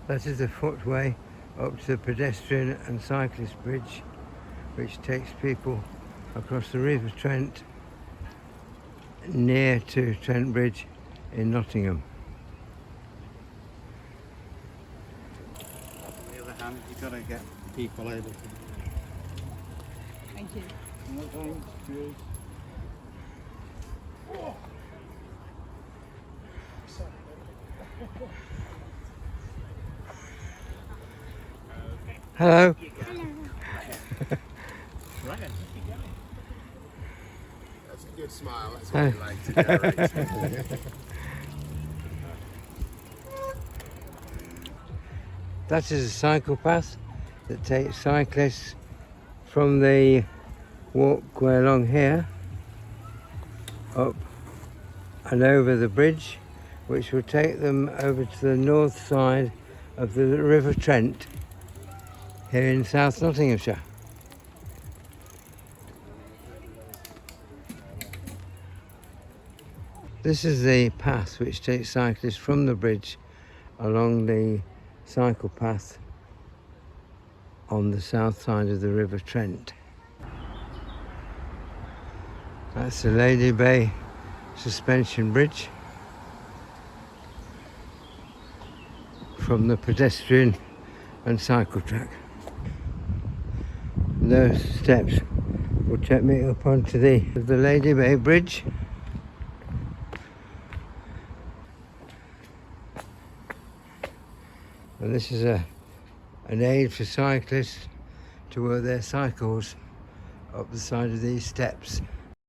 That is the footway up to the pedestrian and cyclist bridge, which takes people across the River Trent near to Trent Bridge in Nottingham. On the other hand, you've got to get people able to. Thank you. No thanks, cheers. Hello. Right then, keep going. That's a good smile, that's what we like to generate. That is a cycle path that takes cyclists from the walkway along here up and over the bridge, which will take them over to the north side of the River Trent here in South Nottinghamshire. This is the path which takes cyclists from the bridge along the cycle path on the south side of the River Trent. That's the Lady Bay suspension bridge from the pedestrian and cycle track. Those steps will take me up onto the Lady Bay Bridge. And this is an aid for cyclists to work their cycles up the side of these steps.